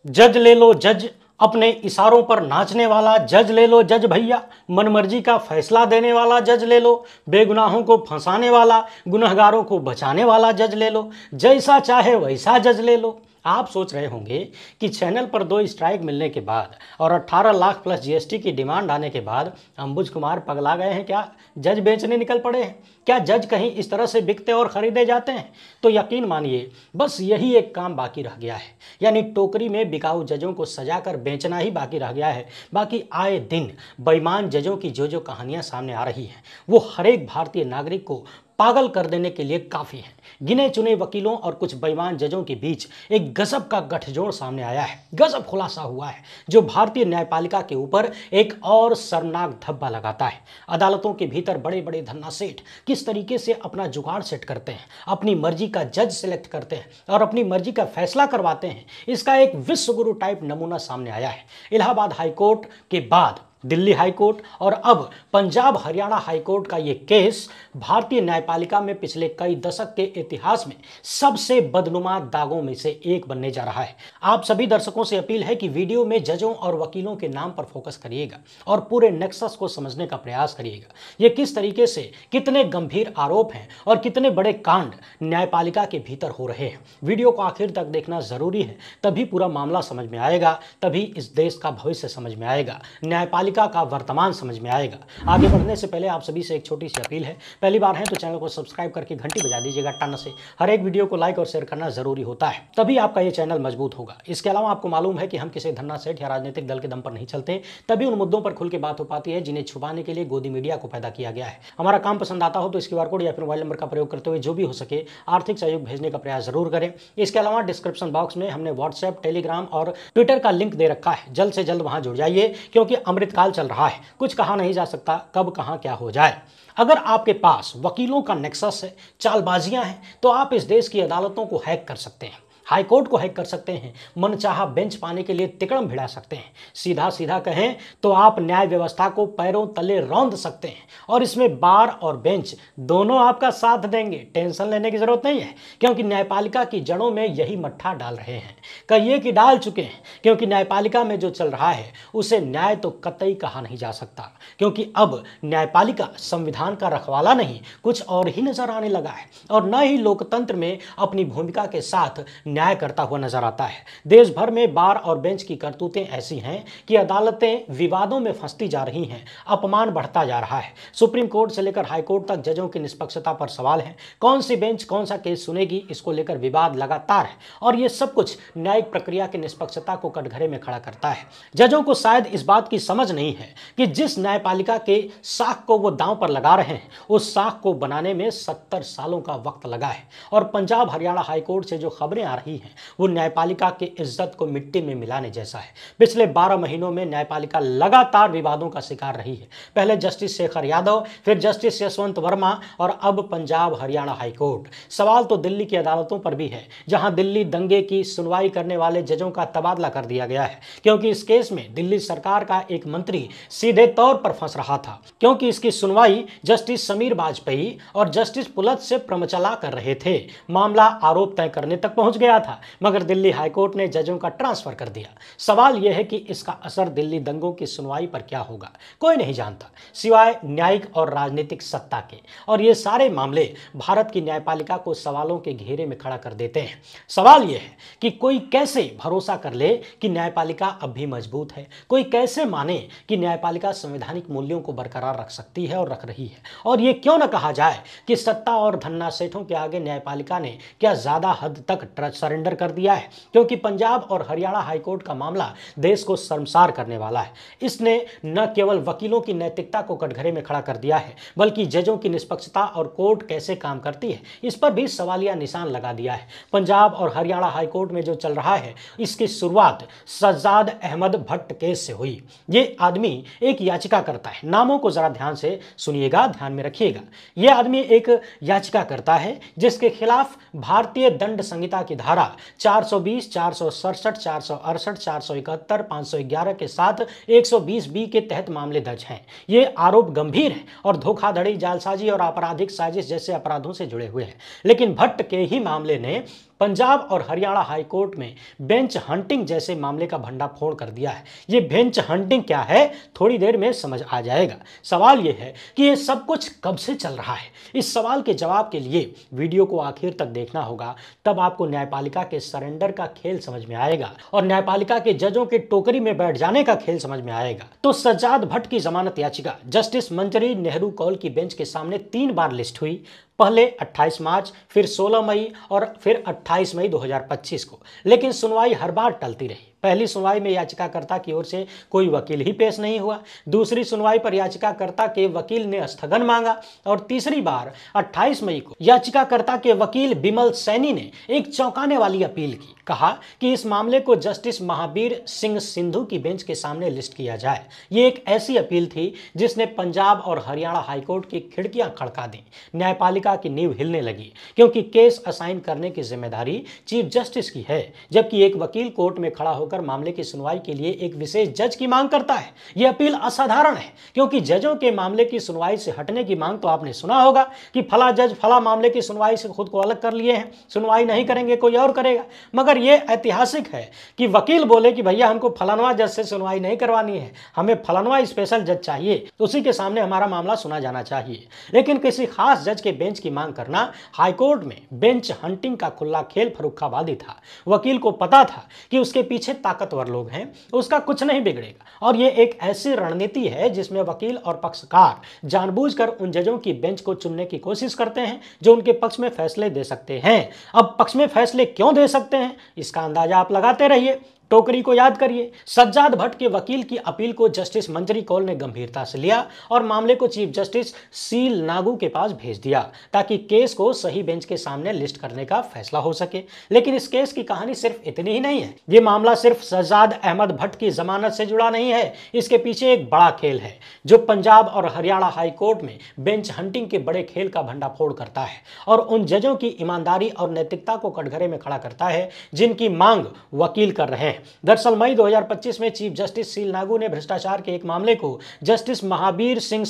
जज ले लो जज, अपने इशारों पर नाचने वाला जज ले लो जज भैया, मनमर्जी का फैसला देने वाला जज ले लो, बेगुनाहों को फंसाने वाला, गुनहगारों को बचाने वाला जज ले लो, जैसा चाहे वैसा जज ले लो। आप सोच रहे होंगे कि चैनल पर 2 स्ट्राइक मिलने के बाद और 18 लाख प्लस जीएसटी की डिमांड आने के बाद अंबुज कुमार पगला गए हैं क्या? जज बेचने निकल पड़े हैं क्या? जज कहीं इस तरह से बिकते और खरीदे जाते हैं? तो यकीन मानिए बस यही एक काम बाकी रह गया है, यानी टोकरी में बिकाऊ जजों को सजाकर बेचना ही बाकी रह गया है। बाकी आए दिन बेईमान जजों की जो जो कहानियां सामने आ रही हैं वो हर एक भारतीय नागरिक को पागल कर देने के लिए काफी है। गिने चुने वकीलों और कुछ बेईमान जजों के बीच एक गजब का गठजोड़ सामने आया है, गजब खुलासा हुआ है जो भारतीय न्यायपालिका के ऊपर एक और शर्मनाक धब्बा लगाता है। अदालतों के भीतर बड़े बड़े धन्ना सेठ किस तरीके से अपना जुगाड़ सेट करते हैं, अपनी मर्जी का जज सिलेक्ट करते हैं और अपनी मर्जी का फैसला करवाते हैं, इसका एक विश्वगुरु टाइप नमूना सामने आया है। इलाहाबाद हाईकोर्ट के बाद दिल्ली हाईकोर्ट और अब पंजाब हरियाणा हाईकोर्ट का यह केस भारतीय न्यायपालिका में पिछले कई दशक के इतिहास में सबसे बदनुमा दागों में से एक बनने जा रहा है। आप सभी दर्शकों से अपील है कि वीडियो में जजों और वकीलों के नाम पर फोकस करिएगा और पूरे नेक्सस को समझने का प्रयास करिएगा। ये किस तरीके से कितने गंभीर आरोप हैं और कितने बड़े कांड न्यायपालिका के भीतर हो रहे हैं। वीडियो को आखिर तक देखना जरूरी है, तभी पूरा मामला समझ में आएगा, तभी इस देश का भविष्य समझ में आएगा, न्यायपालिका का वर्तमान समझ में आएगा। आगे बढ़ने से पहले आप सभी से एक छोटी सी अपील है, पहली बार है तो चैनल को सब्सक्राइब करके घंटी बजा दीजिएगा टन से। हर एक वीडियो को लाइक और शेयर करना जरूरी होता है, तभी आपका ये चैनल मजबूत होगा। इसके अलावा आपको मालूम है कि हम किसी धन्ना सेठ या राजनीतिक दल के दम पर नहीं चलते, तभी उन मुद्दों पर खुल के बात हो पाती है जिन्हें छुपाने के लिए गोदी मीडिया को पैदा किया गया है। हमारा काम पसंद आता हो तो इस क्यूआर कोड या फिर मोबाइल नंबर का प्रयोग करते हुए जो भी हो सके आर्थिक सहयोग भेजने का प्रयास जरूर करें। इसके अलावा डिस्क्रिप्शन बॉक्स में हमने व्हाट्सएप, टेलीग्राम और ट्विटर का लिंक दे रखा है, जल्द से जल्द वहां जुड़ जाइए क्योंकि अमृतकाल चल रहा है, कुछ कहा नहीं जा सकता कब कहां क्या हो जाए। अगर आपके पास वकीलों का नेक्सस है, चालबाजियां हैं, तो आप इस देश की अदालतों को हैक कर सकते हैं, हाईकोर्ट को हैक कर सकते हैं, मनचाहा बेंच पाने के लिए तिकड़म भिड़ा सकते हैं। सीधा सीधा कहें तो आप न्याय व्यवस्था को पैरों तले रौंद सकते हैं और इसमें बार और बेंच दोनों आपका साथ देंगे। टेंशन लेने की जरूरत नहीं है क्योंकि न्यायपालिका की जड़ों में यही मट्ठा डाल रहे हैं, कहिए कि डाल चुके हैं, क्योंकि न्यायपालिका में जो चल रहा है उसे न्याय तो कतई कहा नहीं जा सकता, क्योंकि अब न्यायपालिका संविधान का रखवाला नहीं कुछ और ही नजर आने लगा है और न ही लोकतंत्र में अपनी भूमिका के साथ न्याय करता हुआ नजर आता है। देश भर में बार और बेंच की करतूतें ऐसी हैं कि अदालतें विवादों में फंसती जा रही हैं, अपमान बढ़ता जा रहा है। सुप्रीम कोर्ट से लेकर हाई कोर्ट तक जजों की निष्पक्षता पर सवाल है, कौन सी बेंच कौन सा केस सुनेगी, इसको लेकर विवाद लगातार है और यह सब कुछ न्यायिक प्रक्रिया की निष्पक्षता को कटघरे में खड़ा करता है। जजों को शायद इस बात की समझ नहीं है कि जिस न्यायपालिका के साख को वो दांव पर लगा रहे हैं उस साख को बनाने में 70 सालों का वक्त लगा है और पंजाब हरियाणा हाईकोर्ट से जो खबरें आ रही है वो न्यायपालिका की इज्जत को मिट्टी में मिलाने जैसा है। पिछले 12 महीनों में न्यायपालिका लगातार विवादों का शिकार रही है, पहले जस्टिस शेखर यादव, फिर जस्टिस यशवंत वर्मा और अब पंजाब हरियाणा हाईकोर्ट। सवाल तो दिल्ली की अदालतों पर भी है जहां दिल्ली दंगे की सुनवाई करने वाले जजों का तबादला कर दिया गया है, क्योंकि इस केस में दिल्ली सरकार का एक मंत्री सीधे तौर पर फंस रहा था, क्योंकि इसकी सुनवाई जस्टिस समीर बाजपेयी और जस्टिस पुलत से प्रमचला कर रहे थे। मामला आरोप तय करने तक पहुंच गया था मगर दिल्ली हाईकोर्ट ने जजों का ट्रांसफर कर दिया। सवाल यह है कि इसका असर दिल्ली दंगों की सुनवाई पर क्या होगा, कोई नहीं जानता सिवाय न्यायिक और राजनीतिक सत्ता के, और ये सारे मामले भारत की न्यायपालिका को सवालों के घेरे में खड़ा कर देते हैं। सवाल यह है कि कोई कैसे भरोसा कर ले कि न्यायपालिका अब भी मजबूत है, कोई कैसे माने कि न्यायपालिका संवैधानिक मूल्यों को बरकरार रख सकती है और रख रही है, और ये क्यों न कहा जाए कि सत्ता और धन्ना सेठों के आगे न्यायपालिका ने क्या ज्यादा हद तक सरेंडर कर दिया है, क्योंकि पंजाब और हरियाणा हाईकोर्ट का मामला देश को शर्मसार करने वाला है। इसने न केवल वकीलों की नैतिकता को कटघरे में खड़ा कर दिया है बल्कि जजों की निष्पक्षता और कोर्ट कैसे काम करती है इस पर भी सवालिया निशान लगा दिया है। पंजाब और हरियाणा हाईकोर्ट में जो चल रहा है इसकी शुरुआत सज्जाद अहमद भट्ट केस से हुई। ये आदमी एक याचिका करता है, नामों को जरा ध्यान से सुनिएगा, ध्यान में रखिएगा। यह आदमी एक याचिका करता है जिसके खिलाफ भारतीय दंड संहिता की धारा 420, 467, 468, 471, 511 के साथ 120B के तहत मामले दर्ज हैं। ये आरोप गंभीर है और धोखाधड़ी, जालसाजी और आपराधिक साजिश जैसे अपराधों से जुड़े हुए हैं। लेकिन भट्ट के ही मामले ने पंजाब और हरियाणा हाईकोर्ट में बेंच हंटिंग जैसे मामले का भंडाफोड़ कर दिया है। ये बेंच हंटिंग क्या है, थोड़ी देर में समझ आ जाएगा। सवाल यह है कि ये सब कुछ कब से चल रहा है। इस सवाल के जवाब के लिए वीडियो को आखिर तक देखना होगा, तब आपको न्यायपालिका के सरेंडर का खेल समझ में आएगा और न्यायपालिका के जजों के टोकरी में बैठ जाने का खेल समझ में आएगा। तो सज्जाद भट्ट की जमानत याचिका जस्टिस मंजरी नेहरू कौल की बेंच के सामने 3 बार लिस्ट हुई, पहले 28 मार्च, फिर 16 मई और फिर 28 मई 2025 को। लेकिन सुनवाई हर बार टलती रही। पहली सुनवाई में याचिकाकर्ता की ओर से कोई वकील ही पेश नहीं हुआ, दूसरी सुनवाई पर याचिकाकर्ता के वकील ने स्थगन मांगा और तीसरी बार 28 मई को याचिकाकर्ता के वकील बिमल सैनी ने एक चौंकाने वाली अपील की। कहा कि इस मामले को जस्टिस महावीर सिंह सिंधु की बेंच के सामने लिस्ट किया जाए। ये एक ऐसी अपील थी जिसने पंजाब और हरियाणा हाईकोर्ट की खिड़कियां खड़का दी। न्यायपालिका की नींव हिलने लगी, क्योंकि केस असाइन करने की जिम्मेदारी चीफ जस्टिस की है, जबकि एक वकील कोर्ट में खड़ा होकर मामले की सुनवाई के लिए एक विशेष जज की मांग करता है। यह अपील असाधारण है, क्योंकि जजों के मामले की सुनवाई से हटने की मांग तो आपने सुना होगा कि फला जज फला मामले की सुनवाई से खुद को अलग कर लिए हैं, सुनवाई नहीं करेंगे, कोई और करेगा। मगर यह ऐतिहासिक है कि वकील बोले कि भैया हमको फलानवा जज से सुनवाई नहीं करवानी है, हमें फलानवा स्पेशल जज चाहिए, उसी के सामने हमारा मामला सुना जाना चाहिए। लेकिन किसी खास जज के बेंच की मांग करना हाईकोर्ट में बेंच हंटिंग का खुला खेल फर्रुखाबादी था। वकील को पता था कि उसके पीछे ताकतवर लोग हैं, उसका कुछ नहीं बिगड़ेगा। और यह एक ऐसी रणनीति है जिसमें वकील और पक्षकार जानबूझकर उन जजों की बेंच को चुनने की कोशिश करते हैं जो उनके पक्ष में फैसले दे सकते हैं। अब पक्ष में फैसले क्यों दे सकते हैं, इसका अंदाजा आप लगाते रहिए। टोकरी को याद करिए। सज्जाद भट्ट के वकील की अपील को जस्टिस मंजरी कौल ने गंभीरता से लिया और मामले को चीफ जस्टिस सील नागू के पास भेज दिया, ताकि केस को सही बेंच के सामने लिस्ट करने का फैसला हो सके। लेकिन इस केस की कहानी सिर्फ इतनी ही नहीं है। ये मामला सिर्फ सज्जाद अहमद भट्ट की जमानत से जुड़ा नहीं है, इसके पीछे एक बड़ा खेल है जो पंजाब और हरियाणा हाईकोर्ट में बेंच हंटिंग के बड़े खेल का भंडाफोड़ करता है और उन जजों की ईमानदारी और नैतिकता को कटघरे में खड़ा करता है जिनकी मांग वकील कर रहे हैं। दरअसल मई 2025 में चीफ जस्टिस सील नागू ने भ्रष्टाचार के एक मामले को जस्टिस महावीर सिंह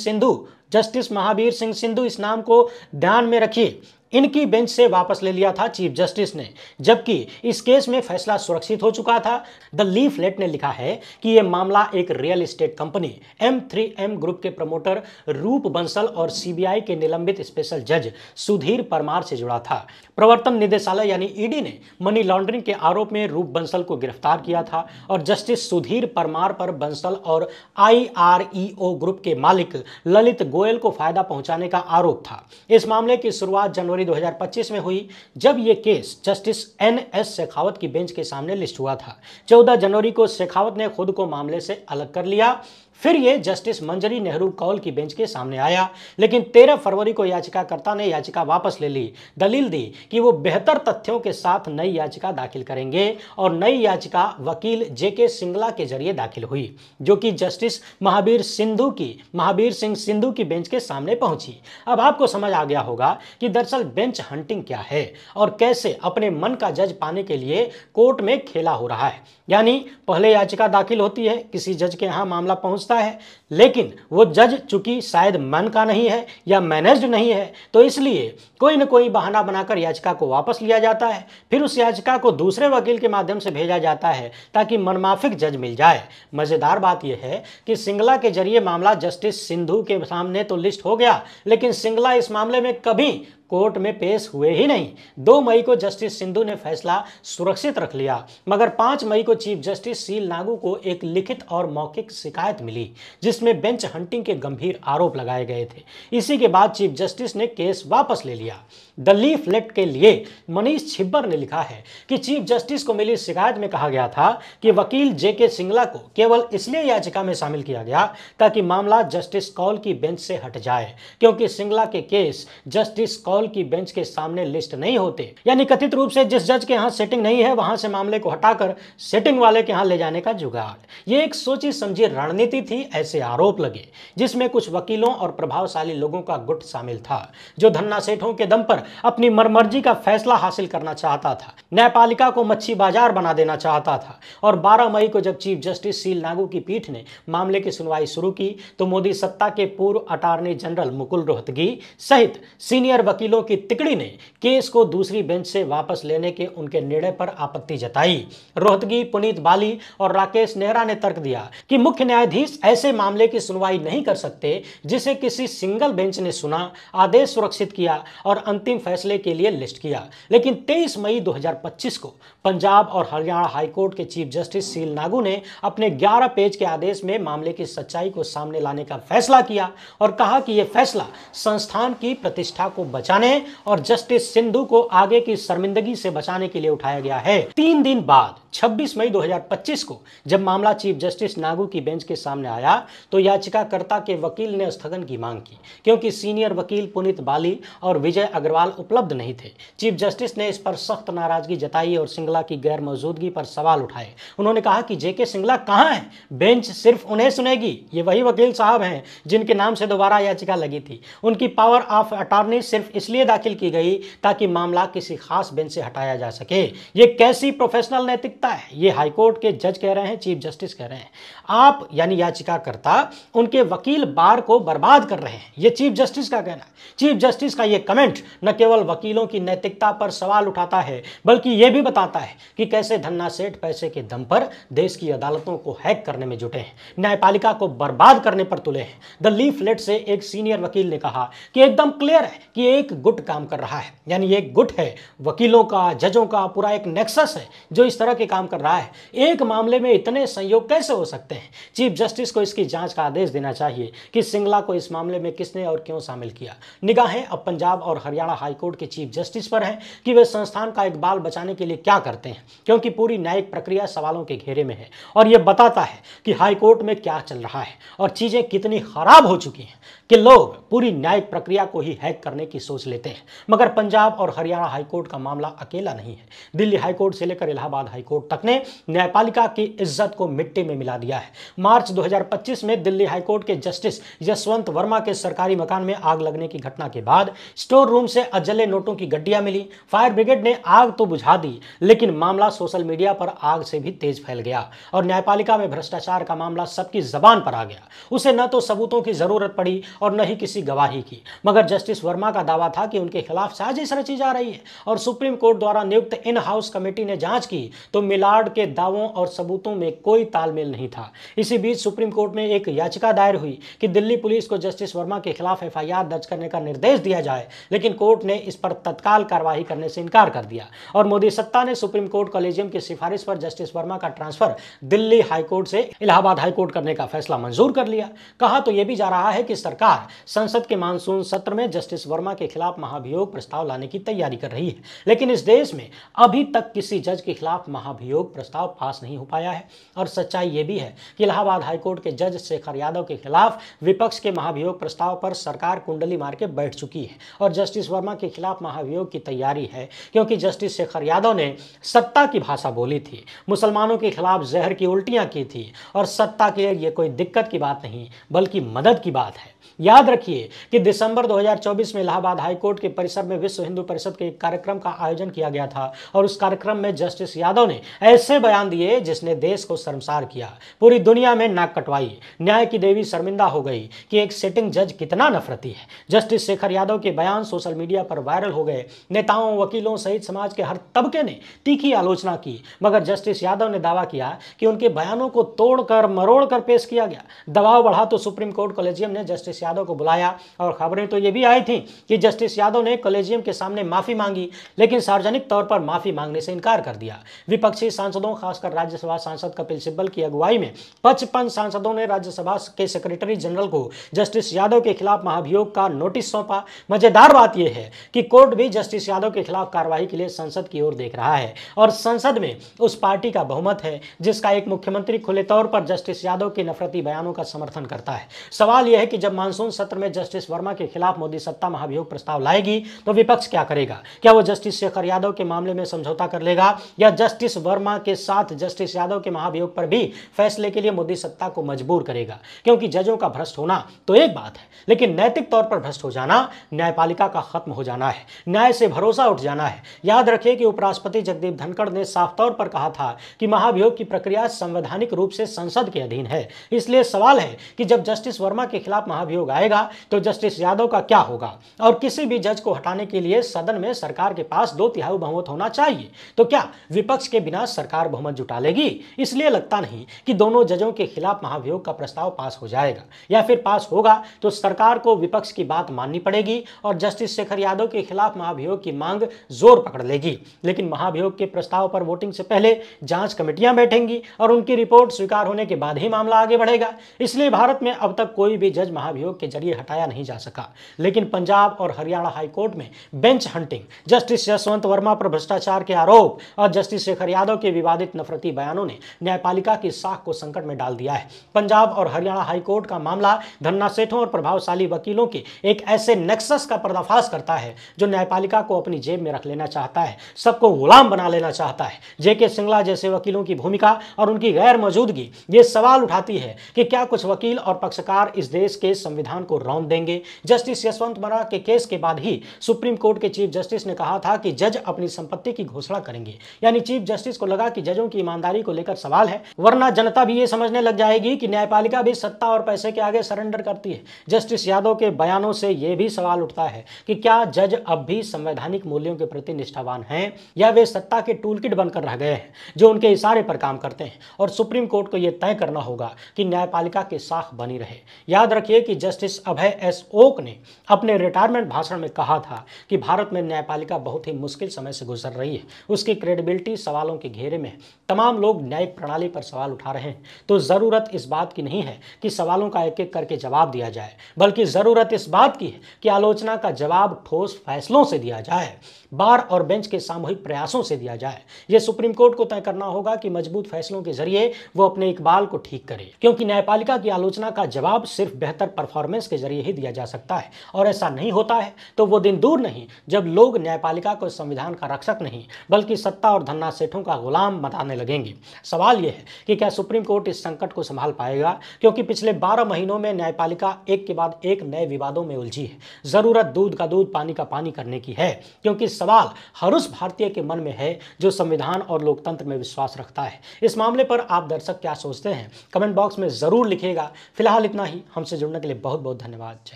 सिंधु, इस नाम को ध्यान में रखिए, इनकी बेंच से वापस ले लिया था चीफ जस्टिस ने, जबकि इस केस में फैसला सुरक्षित हो चुका था। द लीफलेट ने लिखा है कि यह मामला एक real estate company M3M group के प्रमोटर रूप बंसल और सीबीआई के निलंबित स्पेशल जज सुधीर परमार से जुड़ा था। प्रवर्तन निदेशालय यानी ईडी ने मनी लॉन्ड्रिंग के आरोप में रूप बंसल को गिरफ्तार किया था और जस्टिस सुधीर परमार पर बंसल और IREO ग्रुप के मालिक ललित गोयल को फायदा पहुंचाने का आरोप था। इस मामले की शुरुआत जनवरी 2025 में हुई, जब यह केस जस्टिस NS शेखावत की बेंच के सामने लिस्ट हुआ था। 14 जनवरी को शेखावत ने खुद को मामले से अलग कर लिया। फिर यह जस्टिस मंजरी नेहरू कौल की बेंच के सामने आया, लेकिन 13 फरवरी को याचिकाकर्ता ने याचिका वापस ले ली। दलील दी कि वो बेहतर तथ्यों के साथ नई याचिका दाखिल करेंगे और नई याचिका वकील JK सिंगला के जरिए दाखिल हुई, जो कि जस्टिस महावीर सिंह सिंधु की बेंच के सामने पहुंची। अब आपको समझ आ गया होगा कि दरअसल बेंच हंटिंग क्या है और कैसे अपने मन का जज पाने के लिए कोर्ट में खेला हो रहा है। यानी पहले याचिका दाखिल होती है, किसी जज के यहां मामला पहुंचता है, लेकिन वो जज चूंकि शायद मन का नहीं है या मैनेज्ड नहीं है, तो इसलिए कोई न कोई बहाना बनाकर याचिका को वापस लिया जाता है। फिर उस याचिका को दूसरे वकील के माध्यम से भेजा जाता है ताकि मनमाफिक जज मिल जाए। मजेदार बात यह है कि सिंगला के जरिए मामला जस्टिस सिंधु के सामने तो लिस्ट हो गया, लेकिन सिंगला इस मामले में कभी कोर्ट में पेश हुए ही नहीं। 2 मई को जस्टिस सिंधु ने फैसला सुरक्षित रख लिया, मगर 5 मई को चीफ जस्टिस सील नागू को एक लिखित और मौखिक शिकायत मिली जिसमें बेंच हंटिंग के गंभीर आरोप लगाए गए थे। इसी के बाद चीफ जस्टिस ने केस वापस ले लिया। द लीफलेट के लिए मनीष छिब्बर ने लिखा है कि चीफ जस्टिस को मिली शिकायत में कहा गया था कि वकील JK सिंगला को केवल इसलिए याचिका में शामिल किया गया ताकि मामला जस्टिस कौल की बेंच से हट जाए, क्योंकि सिंगला के केस जस्टिस कौल की बेंच के सामने लिस्ट नहीं होते। यानी कथित रूप से जिस जज के यहां सेटिंग नहीं है वहां से मामले को हटाकर सेटिंग वाले के यहां ले जाने का जुगाड़। यह एक सोची समझी रणनीति थी। ऐसे आरोप लगे जिसमें कुछ वकीलों और प्रभावशाली लोगों का गुट शामिल था, जो धन्ना सेठों के दम पर अपनी मर्जी का फैसला हासिल करना चाहता था, न्यायपालिका को मच्छी बाजार बना देना चाहता था। और 12 मई को जब चीफ जस्टिस सील नागू की पीठ ने मामले की सुनवाई शुरू की तो मोदी सत्ता के पूर्व अटॉर्नी जनरल मुकुल रोहतगी सहित सीनियर वकील वकीलों की तिकड़ी ने केस को दूसरी बेंच से वापस लेने के उनके निर्णय पर आपत्ति जताई। रोहतगी, पुनीत बाली और राकेश नेहरा ने तर्क दिया कि मुख्य न्यायाधीश ऐसे मामले की सुनवाई नहीं कर सकते जिसे किसी सिंगल बेंच ने सुना, आदेश सुरक्षित किया और अंतिम फैसले के लिए लिस्ट किया। लेकिन 23 मई 2025 को पंजाब और हरियाणा हाईकोर्ट के चीफ जस्टिस सील नागू ने अपने 11 पेज के आदेश में मामले की सच्चाई को सामने लाने का फैसला किया और कहा कि यह फैसला संस्थान की प्रतिष्ठा को बचाने और जस्टिस सिंधु को आगे की शर्मिंदगी से बचाने के लिए उठाया गया है। 3 दिन बाद 26 मई 2025 को जब मामला चीफ जस्टिस नागू की बेंच के सामने आया तो याचिकाकर्ता के वकील ने स्थगन की मांग की क्योंकि सीनियर वकील पुनीत बाली और विजय अग्रवाल उपलब्ध नहीं थे। चीफ जस्टिस ने इस पर सख्त नाराजगी जताई और सिंगला की गैर मौजूदगी पर सवाल उठाए। उन्होंने कहा कि जेके सिंगला कहां है? बेंच सिर्फ उन्हें सुनेगी। ये वही वकील साहब हैं जिनके नाम से दोबारा याचिका लगी थी। उनकी पावर ऑफ अटॉर्नी सिर्फ इसलिए दाखिल की गई ताकि मामला किसी खास बेंच से हटाया जा सके। ये कैसी प्रोफेशनल नैतिकता है? ये हाईकोर्ट के जज कह रहे हैं, चीफ जस्टिस कह रहे हैं। आप यानी याचिकाकर्ता उनके वकील बार को बर्बाद कर रहे हैं, ये चीफ जस्टिस का कहना है। चीफ जस्टिस का ये कमेंट न केवल वकीलों की नैतिकता पर सवाल उठाता है बल्कि यह भी बताता है कि कैसे धन्ना सेठ पैसे के दम पर देश की अदालतों को हैक करने में जुटे हैं, न्यायपालिका को बर्बाद करने पर तुले हैं। द लीफलेट से एक सीनियर वकील ने कहा कि एकदम क्लियर है कि एक गुट काम कर रहा है, यानी एक गुट है वकीलों का, जजों का, पूरा एक नेक्सस है जो इस तरह के काम कर रहा है। एक मामले में इतने संयोग कैसे हो सकते हैं? चीफ जस्टिस को इसकी जांच का आदेश देना चाहिए कि सिंगला को इस मामले में किसने और क्यों शामिल किया। निगाहें अब पंजाब और हरियाणा हाईकोर्ट के चीफ जस्टिस पर हैं कि वे संस्थान का इकबाल बचाने के लिए क्या करते हैं, क्योंकि पूरी न्यायिक प्रक्रिया सवालों के घेरे में है और यह बताता है कि हाईकोर्ट में क्या चल रहा है और चीजें कितनी खराब हो चुकी हैं कि लोग पूरी न्यायिक प्रक्रिया को ही हैक करने की सोच लेते हैं। मगर पंजाब और हरियाणा हाईकोर्ट का मामला अकेला नहीं है। दिल्ली हाईकोर्ट से लेकर इलाहाबाद हाईकोर्ट तक ने न्यायपालिका की इज्जत को मिट्टी में मिला दिया है। मार्च 2025 में दिल्ली हाईकोर्ट के जस्टिस यशवंत वर्मा के सरकारी मकान में आग लगने की घटना के बाद स्टोर रूम से अजले नोटों की गड्डियां मिली। फायर ब्रिगेड ने आग तो बुझा दी लेकिन मामला सोशल मीडिया पर आग से भी तेज फैल गया और न्यायपालिका में भ्रष्टाचार का मामला सबकी जबान पर आ गया। उसे न तो सबूतों की जरूरत पड़ी और न ही किसी गवाही की, मगर जस्टिस वर्मा का दावा था कि उनके खिलाफ साजिश रची जा रही है और सुप्रीम कोर्ट द्वारा नियुक्त इन हाउस कमेटी ने जांच की तो मिलाड के दावों और सबूतों में कोई तालमेल नहीं था। इसी बीच सुप्रीम कोर्ट में एक याचिका दायर हुई कि दिल्ली पुलिस को जस्टिस वर्मा के खिलाफ एफआईआर दर्ज करने का निर्देश दिया जाए, लेकिन कोर्ट ने इस पर तत्काल कार्रवाई करने से इनकार कर दिया और मोदी सत्ता ने सुप्रीम कोर्ट कॉलेजियम की सिफारिश पर जस्टिस वर्मा का ट्रांसफर दिल्ली हाईकोर्ट से इलाहाबाद हाईकोर्ट करने का फैसला मंजूर कर लिया। कहा तो यह भी जा रहा है कि सरकार संसद के मानसून सत्र में जस्टिस वर्मा के खिलाफ महाभियोग प्रस्ताव लाने की तैयारी कर रही है, लेकिन इस देश में अभी तक किसी जज के खिलाफ महाभियोग प्रस्ताव पास नहीं हो पाया है। और सच्चाई यह भी है कि इलाहाबाद हाईकोर्ट के जज शेखर यादव के खिलाफ विपक्ष के महाभियोग प्रस्ताव पर सरकार कुंडली मार के बैठ चुकी है और जस्टिस वर्मा के खिलाफ महाभियोग की तैयारी है, क्योंकि जस्टिस शेखर यादव ने सत्ता की भाषा बोली थी, मुसलमानों के खिलाफ जहर की उल्टियां की थी और सत्ता के लिए यह कोई दिक्कत की बात नहीं बल्कि मदद की बात है। याद रखिए कि दिसंबर 2024 में इलाहाबाद हाईकोर्ट के परिसर में विश्व हिंदू परिषद के एक कार्यक्रम का आयोजन किया गया था और उस कार्यक्रम में जस्टिस यादव ने ऐसे बयान दिए जिसने देश को शर्मसार किया, पूरी दुनिया में नाक कटवाई। न्याय की देवी शर्मिंदा हो गई कि एक सिटिंग जज कितना नफरती है। जस्टिस शेखर यादव के बयान सोशल मीडिया पर वायरल हो गए। नेताओं, वकीलों सहित समाज के हर तबके ने तीखी आलोचना की, मगर जस्टिस यादव ने दावा किया कि उनके बयानों को तोड़कर मरोड़कर पेश किया गया। दबाव बढ़ा तो सुप्रीम कोर्ट कॉलेजियम ने जस्टिस यादव को बुलाया और खबरें तो ये भी आई थी कि जस्टिस यादव ने कॉलेजियम के सामने माफी मांगी, लेकिन सार्वजनिक तौर पर माफी मांगने से इनकार कर दिया। विपक्षी सांसदों, खासकर राज्यसभा सांसद कपिल सिब्बल की अगुवाई में 55 सांसदों ने राज्यसभा के सेक्रेटरी जनरल को जस्टिस यादव के खिलाफ महाभियोग का नोटिस सौंपा। मजेदार बात यह है कि कोर्ट भी जस्टिस यादव के खिलाफ कार्रवाई के लिए संसद की ओर देख रहा है और संसद में उस पार्टी का बहुमत है जिसका एक मुख्यमंत्री खुले तौर पर जस्टिस यादव के नफरती बयानों का समर्थन करता है। सवाल यह है कि जब मानसून सत्र में जस्टिस वर्मा के खिलाफ मोदी सत्ता महाभियोग प्रस्ताव लाएगी तो विपक्ष क्या करेगा? क्या वो जस्टिस शेखर यादव के मामले में समझौता कर लेगा या जस्टिस वर्मा के साथ जस्टिस यादव के महाभियोग पर भी फैसले के लिए मोदी सत्ता को मजबूर करेगा, क्योंकि जजों का भ्रष्ट होना तो एक बात है, लेकिन नैतिक तौर पर भ्रष्ट हो जाना, न्यायपालिका का खत्म हो जाना है, न्याय से भरोसा उठ जाना है। याद रखिए कि उपराष्ट्रपति जगदीप धनखड़ ने साफ तौर पर कहा था कि महाभियोग की प्रक्रिया संवैधानिक रूप से संसद के अधीन है। इसलिए सवाल है कि जब जस्टिस वर्मा के खिलाफ महाभियोग आएगा तो जस्टिस यादव का क्या होगा। और किसी भी जज को हटाने के लिए सदन में सरकार के पास 2/3 बहुमत होना चाहिए। तो क्या विपक्ष के बिना सरकार बहुमत जुटा लेगी? इसलिए लगता नहीं कि दोनों जजों के खिलाफ महाभियोग का प्रस्ताव पास हो जाएगा, या फिर पास होगा तो सरकार को विपक्ष की बात माननी पड़ेगी और जस्टिस शेखर यादव के खिलाफ महाभियोग की मांग जोर पकड़ लेगी। लेकिन महाभियोग के प्रस्ताव पर वोटिंग से पहले जांच कमेटियां बैठेंगी और उनकी रिपोर्ट स्वीकार होने के बाद ही मामला आगे बढ़ेगा। इसलिए भारत में अब तक कोई भी जज महाभियोग के जरिए हटाया नहीं जा सका। लेकिन पंजाब और हरियाणा हाईकोर्ट में bench hunting, justice Yashwant Verma पर भ्रष्टाचार के आरोप और जस्टिस शेखर यादव के विवादित नफरती बयानों ने न्यायपालिका की साख को संकट में डाल दिया है। पंजाब और हरियाणा हाईकोर्ट का मामला धन्ना सेठों और प्रभावशाली वकीलों के एक ऐसे नेक्सस का पर्दाफाश करता है जो न्यायपालिका को अपनी जेब में रख लेना चाहता है, सबको गुलाम बना लेना चाहता है। जेके सिंगला जैसे वकीलों की भूमिका और उनकी गैर मौजूदगी ये सवाल उठाती है कि क्या कुछ वकील और पक्षकार इस देश के संविधान को रौंद देंगे। जस्टिस यशवंत वर्मा के केस के बाद ही सुप्रीम कोर्ट के चीफ जस्टिस ने कहा था कि जज अपनी संपत्ति की घोषणा करेंगे, यानी चीफ जस्टिस को लगा कि जजों की ईमानदारी को लेकर सवाल है, वरना जनता भी ये समझने लग जाएगी कि न्यायपालिका भी सत्ता और पैसे के आगे सरेंडर करती है। जस्टिस यादव के बयानों से यह भी सवाल उठता है कि क्या जज अब भी संवैधानिक मूल्यों के प्रति निष्ठावान हैं या वे सत्ता के टूलकिट बनकर रह गए हैं जो उनके इशारे पर काम करते हैं। और सुप्रीम कोर्ट को यह तय करना होगा कि न्यायपालिका की साख बनी रहे। याद रखिए कि जस्टिस अभय एस ओक ने अपने रिटायरमेंट भाषण में कहा था कि भारत में न्यायपालिका बहुत ही मुश्किल समय से गुजर रही है, उसकी क्रेडिबिलिटी सवालों के घेरे में है, तमाम लोग न्यायिक प्रणाली पर सवाल उठा रहे हैं। तो जरूरत इस बात की नहीं है कि सवालों का एक एक करके जवाब दिया जाए, बल्कि जरूरत इस बात की है कि आलोचना का जवाब ठोस फैसलों से दिया जाए, बार और बेंच के सामूहिक प्रयासों से दिया जाए। यह सुप्रीम कोर्ट को तय करना होगा कि मजबूत फैसलों के जरिए वो अपने इकबाल को ठीक करे, क्योंकि न्यायपालिका की आलोचना का जवाब सिर्फ बेहतर परफॉर्मेंस के जरिए ही दिया जा सकता है। और ऐसा नहीं होता है तो वो दिन दूर नहीं जब लोग न्यायपालिका को संविधान का रक्षक नहीं बल्कि सत्ता और धन्ना सेठों का गुलाम बताने लगेंगे। सवाल यह है कि क्या सुप्रीम कोर्ट इस संकट को संभाल पाएगा, क्योंकि पिछले 12 महीनों में न्यायपालिका एक के बाद एक नए विवादों में उलझी है। जरूरत दूध का दूध पानी का पानी करने की है, क्योंकि सवाल हर उस भारतीय के मन में है जो संविधान और लोकतंत्र में विश्वास रखता है। इस मामले पर आप दर्शक क्या सोचते हैं, कमेंट बॉक्स में जरूर लिखिएगा। फिलहाल इतना ही। हमसे जुड़ने के लिए बहुत बहुत धन्यवाद।